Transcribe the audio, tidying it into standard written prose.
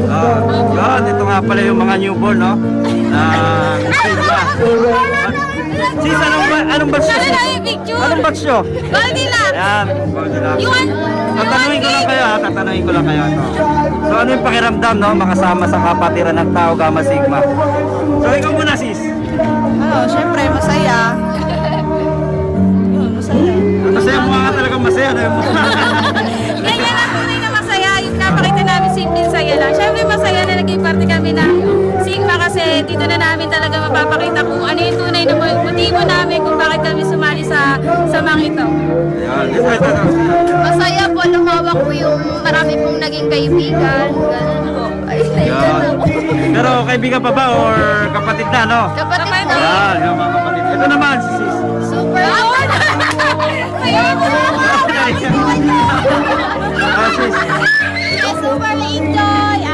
Yan, ito nga pala yung mga newborn, no? Sigma. Sis, anong batch nyo? Anong batch nyo? Goldilocks! Yan, Goldilocks. Tatanungin ko lang kayo, ha? Tatanungin ko lang kayo. So, ano yung pakiramdam, no? Makasama sa kapatiran ng tao, Gamma Sigma. So, ikaw muna, sis. Siyempre, masaya. Masaya. Masaya mo nga talagang masaya, no? Ganyan ang tunay na masaya. Yung napakita namin, simple saya lang. Siyempre, masaya na naging parte kami na Sigma kasi dito na namin talaga mapapakita kung ano yung tunay na motibo namin kung bakit kami sumali sa mga ito. Masaya po, lumawak po yung marami pong naging kaibigan. Ganun po. Ay, Pero kaibigan pa ba or kapatid na, no? kapatid po. Yan, yung mga kapatid. Ito naman, si sis. Super. Sis. Super na-enjoy.